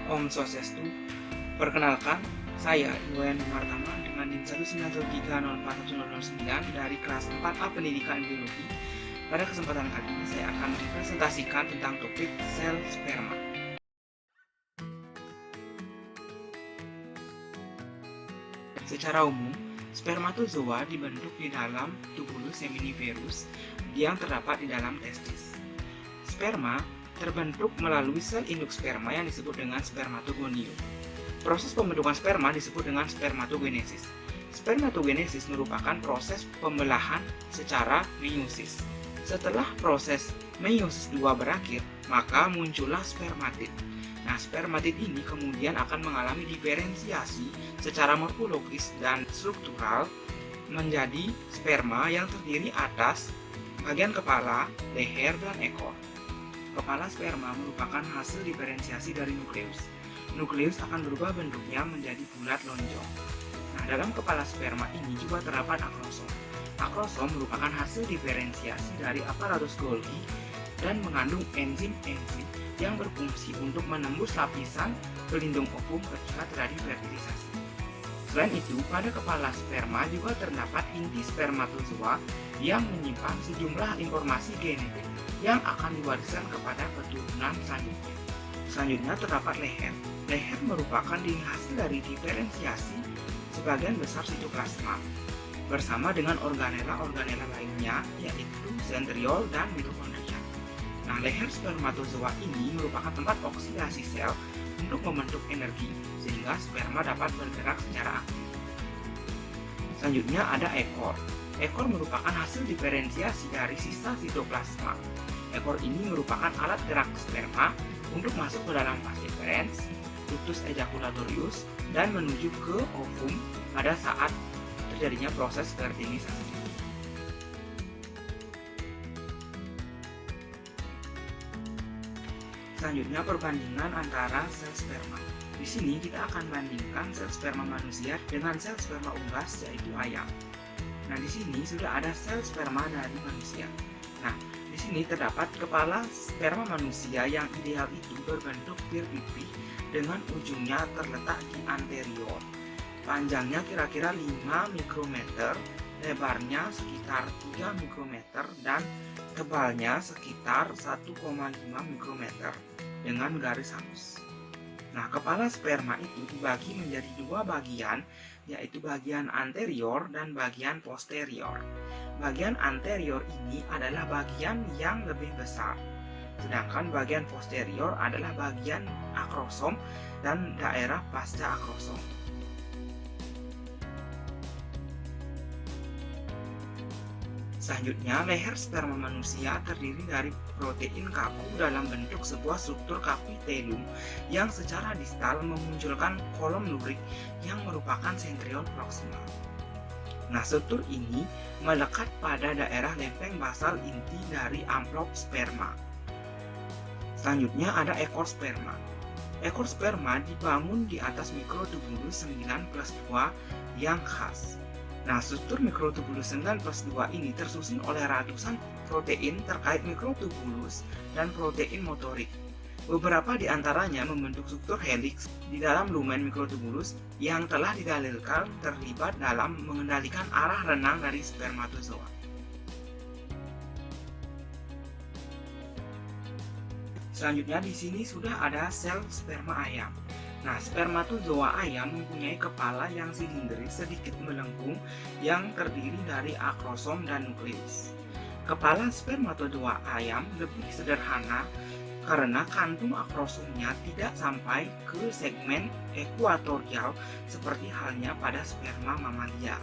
Om Swastiastu. Perkenalkan, saya Iwan Martama dengan NIM 193041009 dari kelas 4A Pendidikan Biologi. Pada kesempatan kali ini saya akan mempresentasikan tentang topik sel sperma. Secara umum, spermatozoa dibentuk di dalam tubulus seminiferus yang terdapat di dalam testis. Sperma terbentuk melalui sel induk sperma yang disebut dengan spermatogonium. Proses pembentukan sperma disebut dengan spermatogenesis. Spermatogenesis merupakan proses pembelahan secara meiosis. Setelah proses meiosis 2 berakhir, maka muncullah spermatid. Nah, spermatid ini kemudian akan mengalami diferensiasi secara morfologis dan struktural menjadi sperma yang terdiri atas bagian kepala, leher, dan ekor. Kepala sperma merupakan hasil diferensiasi dari nukleus. Nukleus akan berubah bentuknya menjadi bulat lonjong. Nah, dalam kepala sperma ini juga terdapat akrosom. Akrosom merupakan hasil diferensiasi dari aparatus Golgi dan mengandung enzim-enzim yang berfungsi untuk menembus lapisan pelindung ovum ketika terjadi fertilisasi. Selain itu, pada kepala sperma juga terdapat inti spermatozoa yang menyimpan sejumlah informasi genetik yang akan diwariskan kepada keturunan selanjutnya. Selanjutnya terdapat leher. Leher merupakan hasil dari diferensiasi sebagian besar sitoplasma bersama dengan organela-organela lainnya, yaitu sentriol dan mitokondria. Nah, leher spermatozoa ini merupakan tempat oksidasi sel untuk membentuk energi, sehingga sperma dapat bergerak secara aktif. Selanjutnya ada ekor. Ekor merupakan hasil diferensiasi dari sisa sitoplasma. Ekor ini merupakan alat gerak sperma untuk masuk ke dalam vas deferens, ductus ejaculatorius, dan menuju ke ovum pada saat terjadinya proses fertilisasi. Selanjutnya perbandingan antara sel sperma. Di sini kita akan bandingkan sel sperma manusia dengan sel sperma unggas, yaitu ayam. Nah, di sini sudah ada sel sperma dari manusia. Nah, di sini terdapat kepala sperma manusia yang ideal itu berbentuk pir-pipih dengan ujungnya terletak di anterior. Panjangnya kira-kira 5 mikrometer, lebarnya sekitar 3 mikrometer, dan tebalnya sekitar 1,5 mikrometer dengan garis halus. Nah, kepala sperma itu dibagi menjadi 2 bagian, yaitu bagian anterior dan bagian posterior. Bagian anterior ini adalah bagian yang lebih besar, sedangkan bagian posterior adalah bagian akrosom dan daerah pasca akrosom. Selanjutnya, leher sperma manusia terdiri dari protein kaku dalam bentuk sebuah struktur kapitelum yang secara distal memunculkan kolom lurik yang merupakan sentriol proksimal. Nah, struktur ini melekat pada daerah lempeng basal inti dari amplop sperma. Selanjutnya ada ekor sperma. Ekor sperma dibangun di atas mikrotubulus 9+2 yang khas. Nah, struktur mikrotubulus 9+2 ini tersusun oleh ratusan protein terkait mikrotubulus dan protein motorik. Beberapa di antaranya membentuk struktur helix di dalam lumen mikrotubulus yang telah didalilkan terlibat dalam mengendalikan arah renang dari spermatozoa. Selanjutnya di sini sudah ada sel sperma ayam. Nah, spermatozoa ayam mempunyai kepala yang silindris sedikit melengkung yang terdiri dari akrosom dan nukleus. Kepala spermatozoa ayam lebih sederhana karena kantung akrosomnya tidak sampai ke segmen ekuatorial seperti halnya pada sperma mamalia.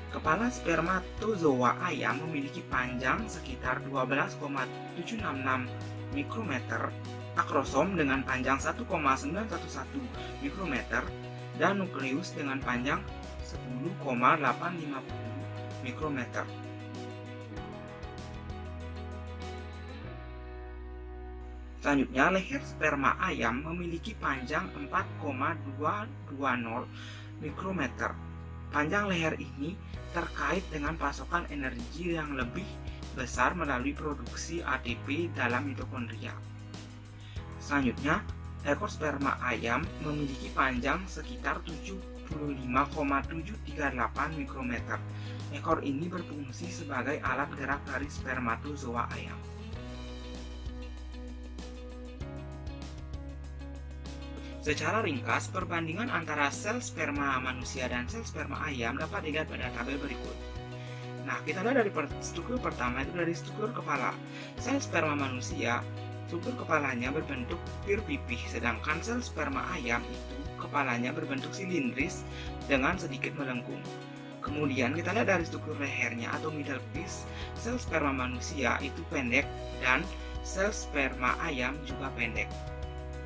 Kepala spermatozoa ayam memiliki panjang sekitar 12,766 mikrometer, akrosom dengan panjang 1,911 mikrometer, dan nukleus dengan panjang 10,850 mikrometer. Selanjutnya, leher sperma ayam memiliki panjang 4,220 mikrometer. Panjang leher ini terkait dengan pasokan energi yang lebih besar melalui produksi ATP dalam mitokondria. Selanjutnya, ekor sperma ayam memiliki panjang sekitar 75,738 mikrometer. Ekor ini berfungsi sebagai alat gerak dari spermatozoa ayam. Secara ringkas, perbandingan antara sel sperma manusia dan sel sperma ayam dapat dilihat pada tabel berikut. Nah, kita lihat dari struktur pertama, itu dari struktur kepala. Sel sperma manusia, struktur kepalanya berbentuk pir pipih, sedangkan sel sperma ayam itu kepalanya berbentuk silindris dengan sedikit melengkung. Kemudian kita lihat dari struktur lehernya atau middle piece, sel sperma manusia itu pendek dan sel sperma ayam juga pendek.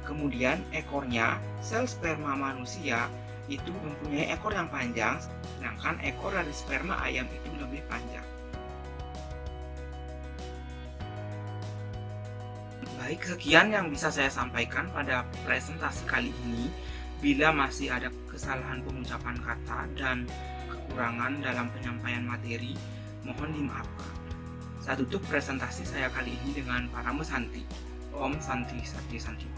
Kemudian ekornya, sel sperma manusia itu mempunyai ekor yang panjang, sedangkan ekor dari sperma ayam itu lebih panjang. Baik, sekian yang bisa saya sampaikan pada presentasi kali ini. Bila masih ada kesalahan pengucapan kata dan kekurangan dalam penyampaian materi, mohon dimaafkan. Saya tutup presentasi saya kali ini dengan Parama Santi. Om Santi Santi Santi.